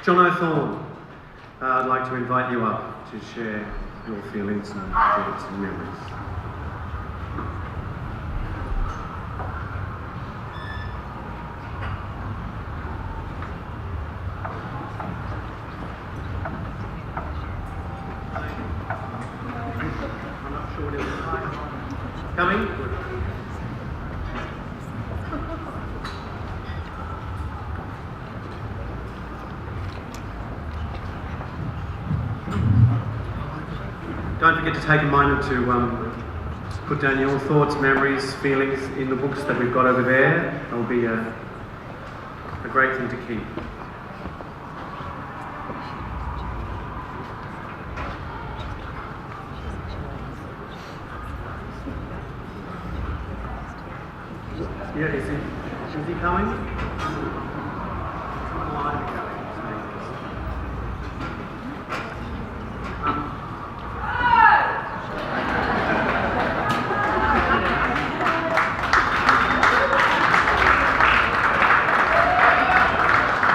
Jono Thorne, I'd like to invite you up to share your feelings and thoughts and memories. I'm not sure what it was like. Coming? Don't forget to take a moment to put down your thoughts, memories, feelings in the books that we've got over there. It'll be a great thing to keep. Yeah, is he coming?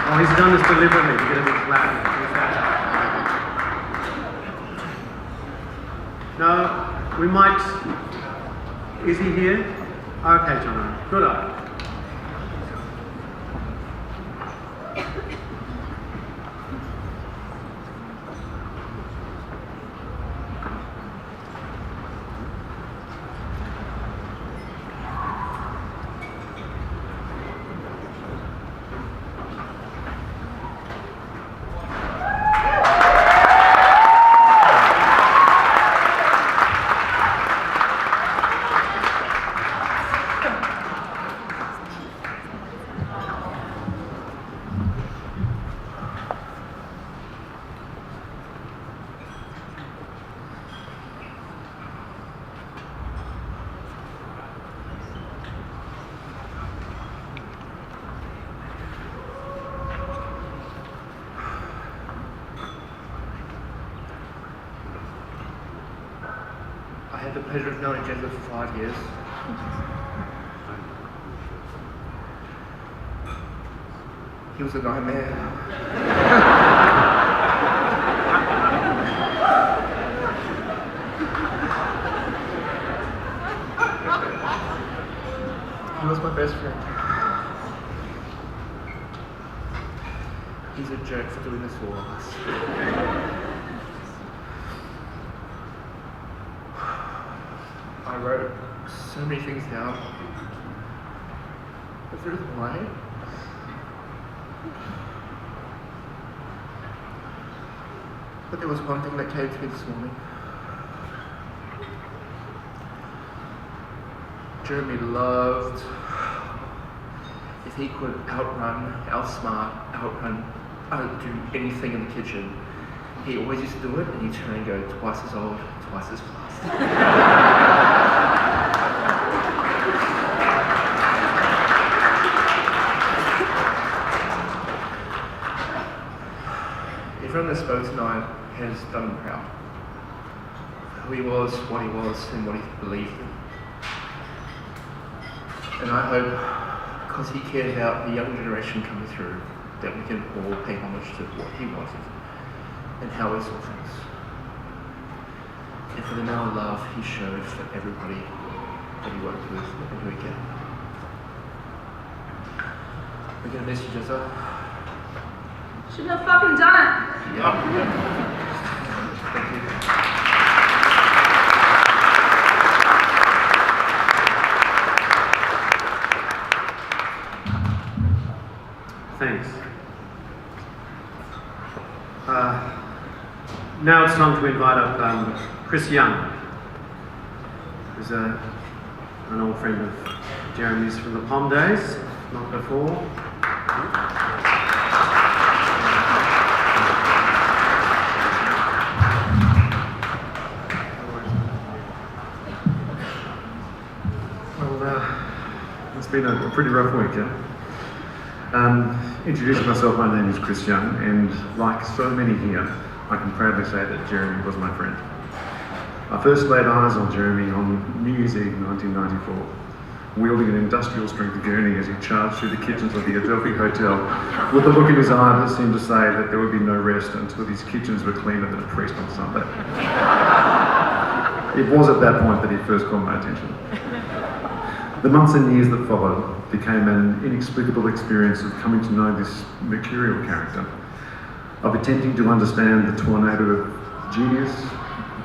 Oh, he's done this deliberately to get a bit flat. No, we might... Is he here? Okay, Jono. Good eye. I had the pleasure of knowing Jennifer for 5 years. He was a nightmare. He was my best friend. He's a jerk for doing this for all of us. I wrote so many things down. I threw them away. But there was one thing that came to me this morning. Jeremy loved if he could outrun, outsmart, outdo anything in the kitchen. He always used to do it, and he'd turn and go, twice as old, twice as fast. Everyone that spoke tonight has done him proud. Who he was, what he was, and what he believed in. And I hope, because he cared about the young generation coming through, that we can all pay homage to what he wanted and how he saw things. And for the amount of love he showed for everybody that he worked with and who he kept. We're going to miss you, Jezza. Shouldn't have fucking done it. Yeah. Thank you. Thanks. Now it's time to invite up Chris Young, who's an old friend of Jeremy's from the Pom days, not before. It's been a pretty rough week, yeah? Introducing myself, my name is Chris Young, and like so many here, I can proudly say that Jeremy was my friend. I first laid eyes on Jeremy on New Year's Eve 1994, wielding an industrial-strength gurney as he charged through the kitchens of the Adelphi Hotel with a look in his eye that seemed to say that there would be no rest until these kitchens were cleaner than a priest on Sunday. It was at that point that he first caught my attention. The months and years that followed became an inexplicable experience of coming to know this mercurial character, of attempting to understand the tornado of genius,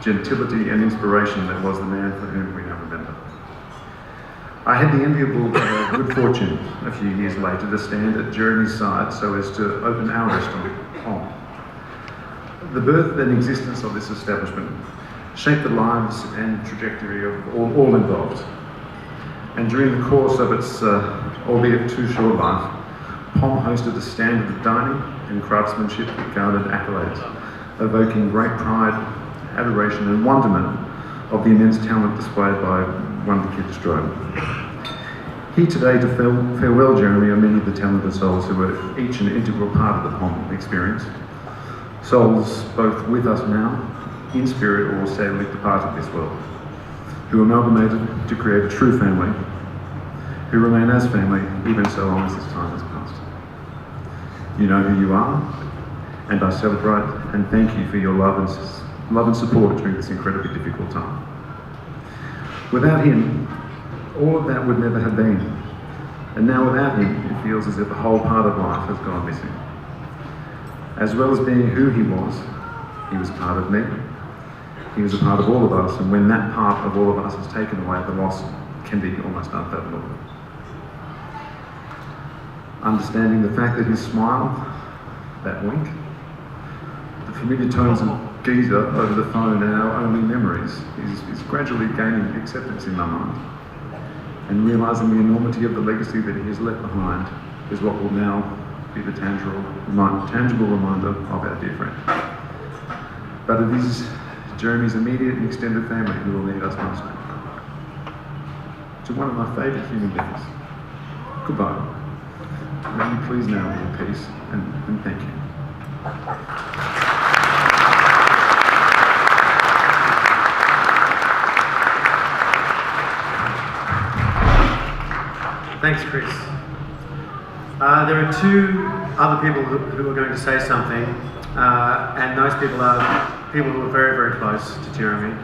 gentility and inspiration that was the man for whom we now remember. I had the enviable good fortune a few years later to stand at Jeremy's side so as to open our restaurant at home. The birth and existence of this establishment shaped the lives and trajectory of all involved. And during the course of its, albeit too short life, POM hosted a standard of dining and craftsmanship that garnered accolades, evoking great pride, adoration and wonderment of the immense talent displayed by one Dowzer-Strode. Here today to farewell Jeremy are many of the talented souls who are each an integral part of the POM experience. Souls both with us now, in spirit or sadly departed this world, who amalgamated to create a true family, who remain as family even so long as this time has passed. You know who you are, and I celebrate and thank you for your love and support during this incredibly difficult time. Without him, all of that would never have been. And now without him, it feels as if a whole part of life has gone missing. As well as being who he was part of me. He was a part of all of us, and when that part of all of us is taken away, the loss can be almost unfathomable. Understanding the fact that his smile, that wink, the familiar tones of Geezer over the phone and our only memories is gradually gaining acceptance in my mind. And realising the enormity of the legacy that he has left behind is what will now be the tangible reminder of our dear friend. But it is Jeremy's immediate and extended family who will need us most. To one of my favourite human beings, goodbye. May you please now be in peace, and thank you. Thanks, Chris. There are two other people who are going to say something, and those people are people who are very, very close to Jeremy.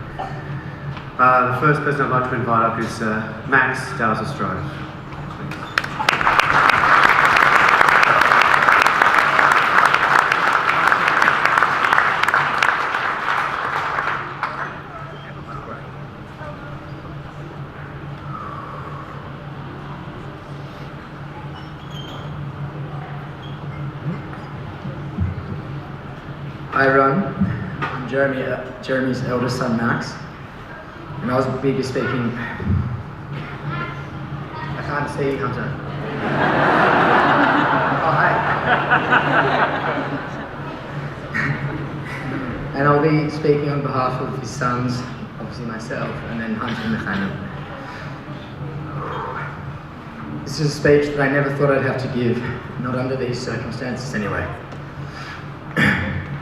The first person I'd like to invite up is Max Dowzer-Strode. Hi everyone, I'm Jeremy's eldest son Max, and I was be speaking. I can't see, Hunter. Oh, hi. And I'll be speaking on behalf of his sons, obviously myself, and then Hunter and Nathaniel. This is a speech that I never thought I'd have to give, not under these circumstances anyway.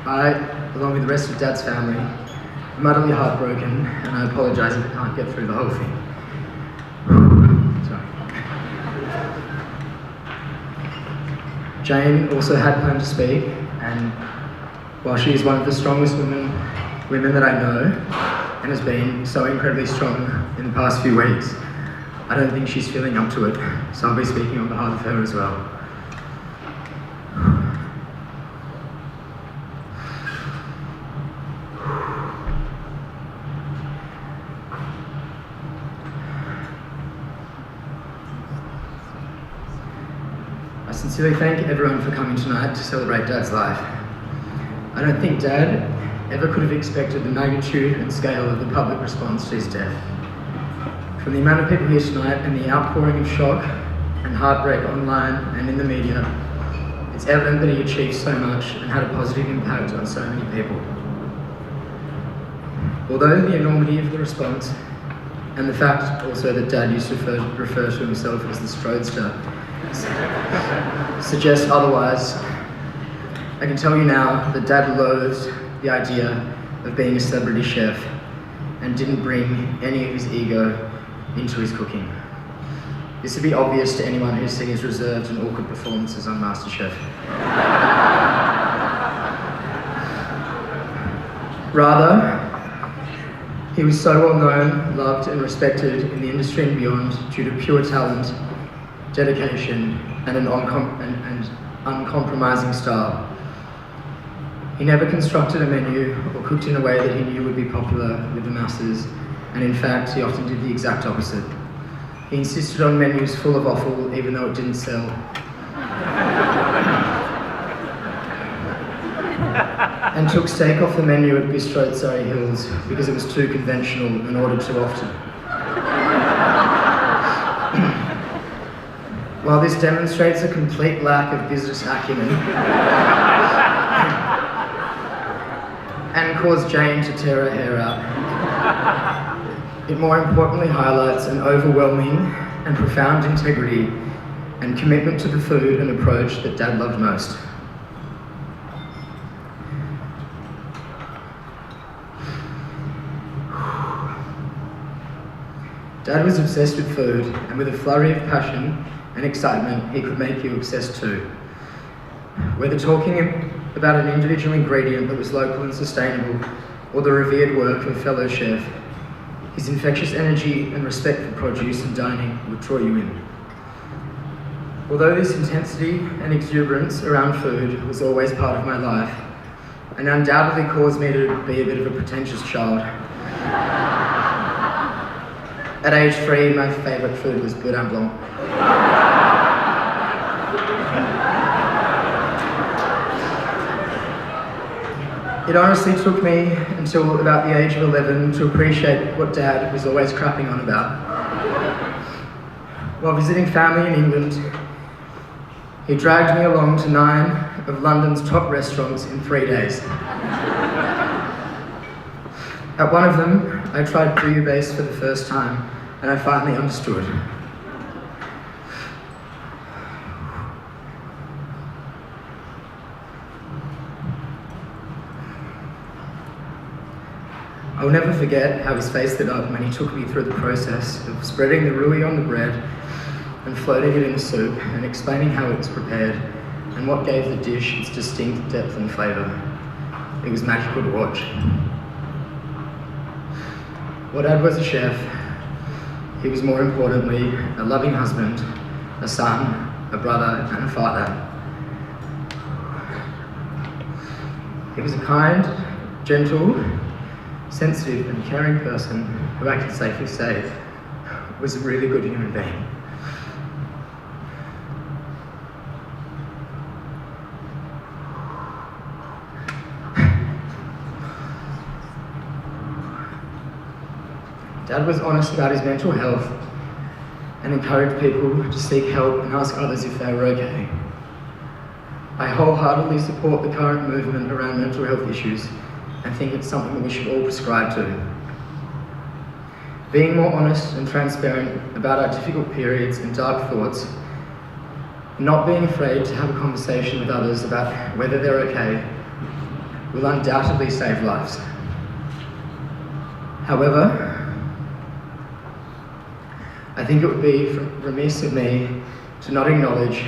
I, along with the rest of Dad's family, am utterly heartbroken, and I apologise if I can't get through the whole thing. Sorry. Jane also had time to speak, and while she is one of the strongest women that I know, and has been so incredibly strong in the past few weeks, I don't think she's feeling up to it, so I'll be speaking on behalf of her as well. I sincerely thank everyone for coming tonight to celebrate Dad's life. I don't think Dad ever could have expected the magnitude and scale of the public response to his death. From the amount of people here tonight and the outpouring of shock and heartbreak online and in the media, it's evident that he achieved so much and had a positive impact on so many people. Although the enormity of the response and the fact also that Dad used to refer to himself as the Strodester suggests otherwise, I can tell you now that Dad loathed the idea of being a celebrity chef and didn't bring any of his ego into his cooking. This would be obvious to anyone who's seen his reserved and awkward performances on MasterChef. Rather, he was so well known, loved and respected in the industry and beyond due to pure talent, dedication and an uncompromising style. He never constructed a menu or cooked in a way that he knew would be popular with the masses, and in fact, he often did the exact opposite. He insisted on menus full of offal even though it didn't sell. And took steak off the menu at Bistro Surrey Hills because it was too conventional and ordered too often. While this demonstrates a complete lack of business acumen and caused Jane to tear her hair out, it more importantly highlights an overwhelming and profound integrity and commitment to the food and approach that Dad loved most. Dad was obsessed with food, and with a flurry of passion and excitement, he could make you obsessed too. Whether talking about an individual ingredient that was local and sustainable, or the revered work of a fellow chef, his infectious energy and respect for produce and dining would draw you in. Although this intensity and exuberance around food was always part of my life, and undoubtedly caused me to be a bit of a pretentious child, at age 3, my favourite food was boudin blanc. It honestly took me until about the age of 11 to appreciate what Dad was always crapping on about. While visiting family in England, he dragged me along to 9 of London's top restaurants in 3 days. At one of them, I tried bouillabaisse for the first time, and I finally understood. I'll never forget how his face lit up when he took me through the process of spreading the rouille on the bread and floating it in the soup and explaining how it was prepared and what gave the dish its distinct depth and flavour. It was magical to watch. While Dad was a chef, he was more importantly a loving husband, a son, a brother and a father. He was a kind, gentle, sensitive and caring person who I can safely say was a really good human being. Dad was honest about his mental health and encouraged people to seek help and ask others if they were okay. I wholeheartedly support the current movement around mental health issues and think it's something that we should all prescribe to. Being more honest and transparent about our difficult periods and dark thoughts, not being afraid to have a conversation with others about whether they're okay, will undoubtedly save lives. However, I think it would be remiss of me to not acknowledge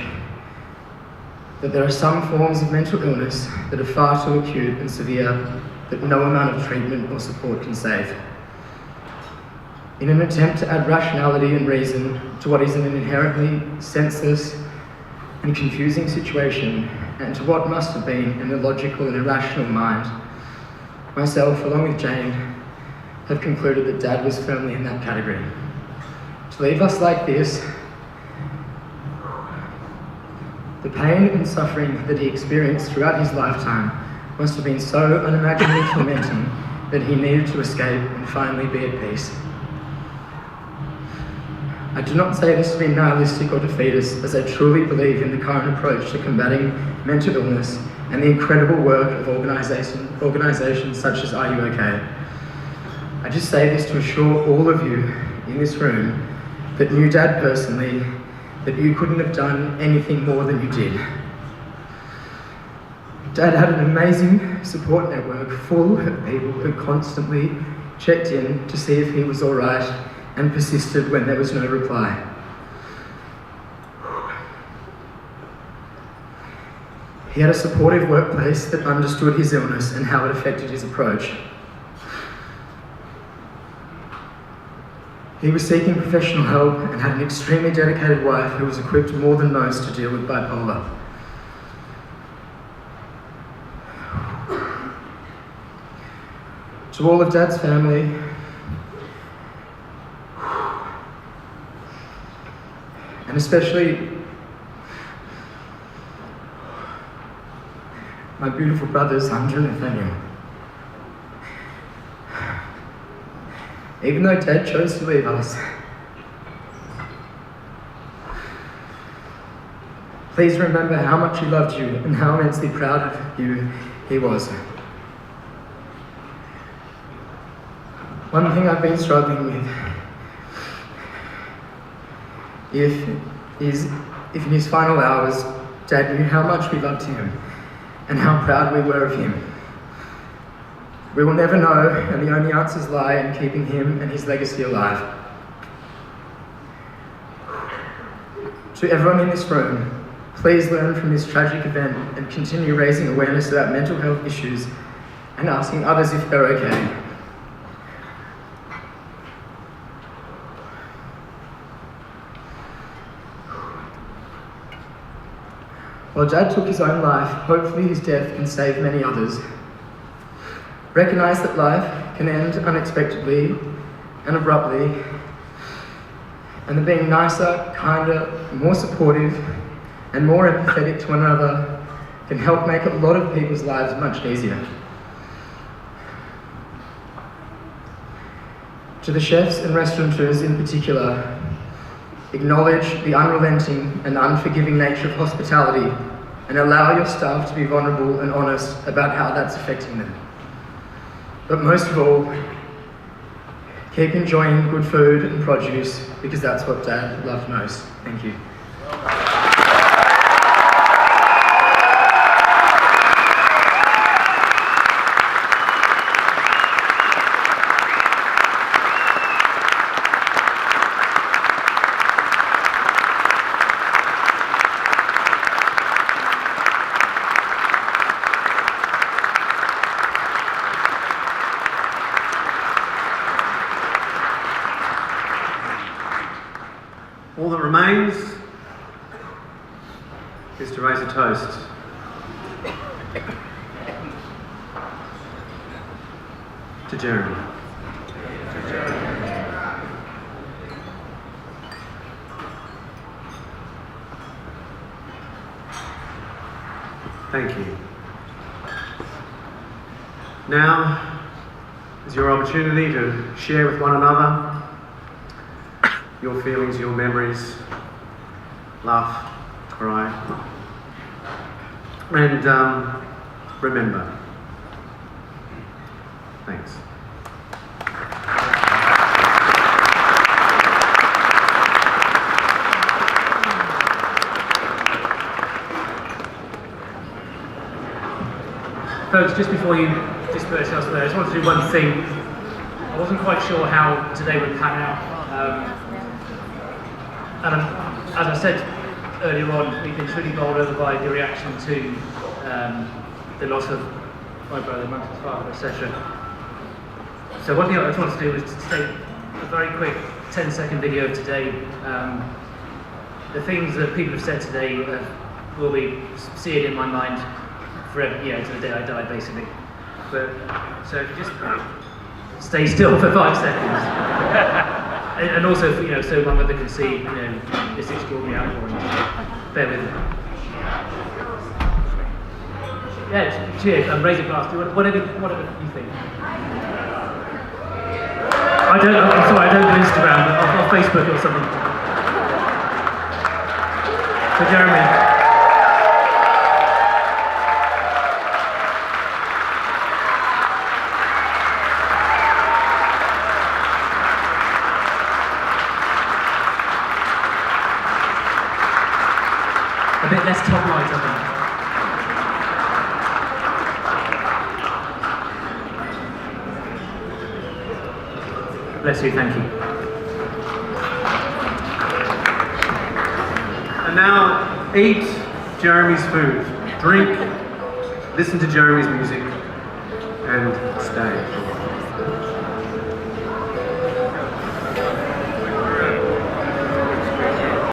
that there are some forms of mental illness that are far too acute and severe that no amount of treatment or support can save. In an attempt to add rationality and reason to what is an inherently senseless and confusing situation, and to what must have been an illogical and irrational mind, myself, along with Jane, have concluded that Dad was firmly in that category. To leave us like this, the pain and suffering that he experienced throughout his lifetime must have been so unimaginably tormenting that he needed to escape and finally be at peace. I do not say this to be nihilistic or defeatist, as I truly believe in the current approach to combating mental illness and the incredible work of organisations such as Are You OK? I just say this to assure all of you in this room that knew Dad personally, that you couldn't have done anything more than you did. Dad had an amazing support network full of people who constantly checked in to see if he was all right and persisted when there was no reply. He had a supportive workplace that understood his illness and how it affected his approach. He was seeking professional help and had an extremely dedicated wife who was equipped more than most to deal with bipolar. To all of Dad's family, and especially my beautiful brothers, Hunter and Nathaniel. Even though Dad chose to leave us, please remember how much he loved you and how immensely proud of you he was. One thing I've been struggling with if in his final hours, Dad knew how much we loved him and how proud we were of him. We will never know, and the only answers lie in keeping him and his legacy alive. To everyone in this room, please learn from this tragic event and continue raising awareness about mental health issues and asking others if they're okay. While Dad took his own life, hopefully his death can save many others. Recognise that life can end unexpectedly and abruptly, and that being nicer, kinder, more supportive, and more empathetic to one another can help make a lot of people's lives much easier. To the chefs and restaurateurs in particular, acknowledge the unrelenting and unforgiving nature of hospitality and allow your staff to be vulnerable and honest about how that's affecting them. But most of all, keep enjoying good food and produce because that's what Dad loved most. Thank you. All that remains is to raise a toast. To Jeremy. Thank you. Now is your opportunity to share with one another your feelings, your memories, laugh, cry, and remember. Thanks. Folks, just before you disperse elsewhere, I just wanted to do one thing. I wasn't quite sure how today would pan out. And as I said earlier on, we've been truly bowled over by the reaction to the loss of my brother, Martin's father, etc. So one thing I just wanted to do was to take a very quick 10-second video of today. The things that people have said today will be seared in my mind forever, to the day I die, basically. But so if you just stay still for 5 seconds. And also, so my mother can see, this extraordinary outpouring. Bear with me. Yeah, cheers. Raise a glass. Do whatever you think. I'm sorry, I don't do Instagram, but I'll Facebook or something. So Jeremy. A bit less top light, I think. Bless you, thank you. And now, eat Jeremy's food, drink listen to Jeremy's music and stay.